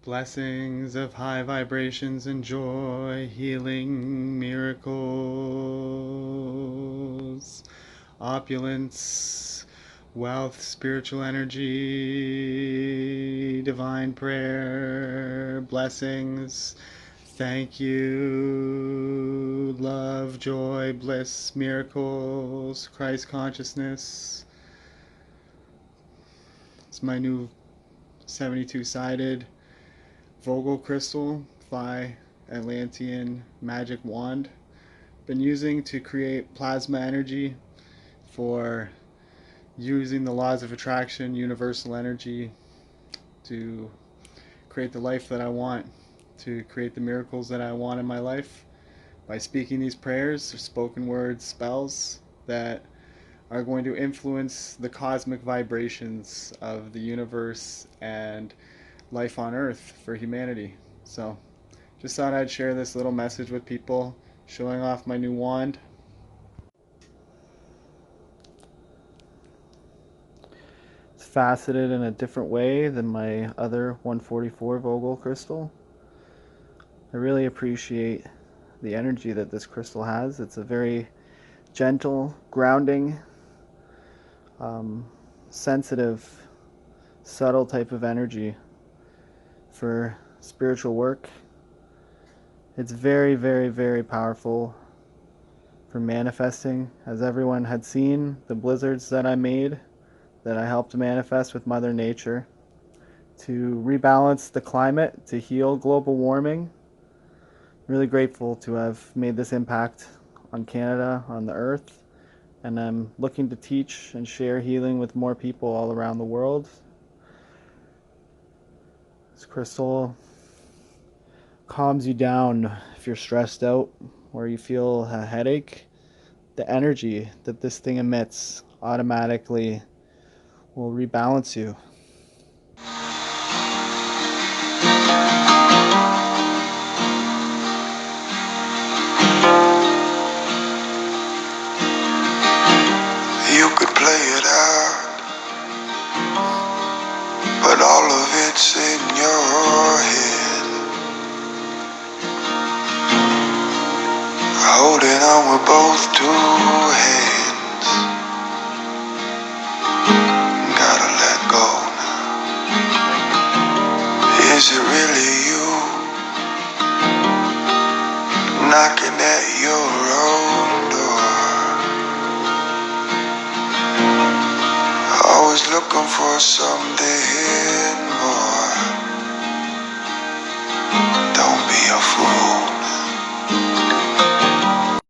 Blessings of high vibrations and joy, healing, miracles, opulence, wealth, spiritual energy, divine prayer, blessings, thank you, love, joy, bliss, miracles, Christ consciousness. It's my new 72-sided Vogel Crystal Phi Atlantean magic wand. Been using to create plasma energy for using the laws of attraction, universal energy to create the life that I want, to create the miracles that I want in my life by speaking these prayers or spoken word spells that are going to influence the cosmic vibrations of the universe and life on Earth for humanity. So just thought I'd share this little message with people, showing off my new wand. It's faceted in a different way than my other 144 Vogel crystal. I really appreciate the energy that this crystal has. It's a very gentle, grounding, sensitive, subtle type of energy for spiritual work. It's very, very, very powerful for manifesting. As everyone had seen, the blizzards that I made, that I helped manifest with Mother Nature, to rebalance the climate, to heal global warming. Really grateful to have made this impact on Canada, on the earth, and I'm looking to teach and share healing with more people all around the world. This crystal calms you down if you're stressed out or you feel a headache. The energy that this thing emits automatically will rebalance you. You could play it out, but all of it's in your head. Holding on with both two hands. Gotta let go now. Is it really you knocking at your own door? Always looking for something more. Don't be a fool.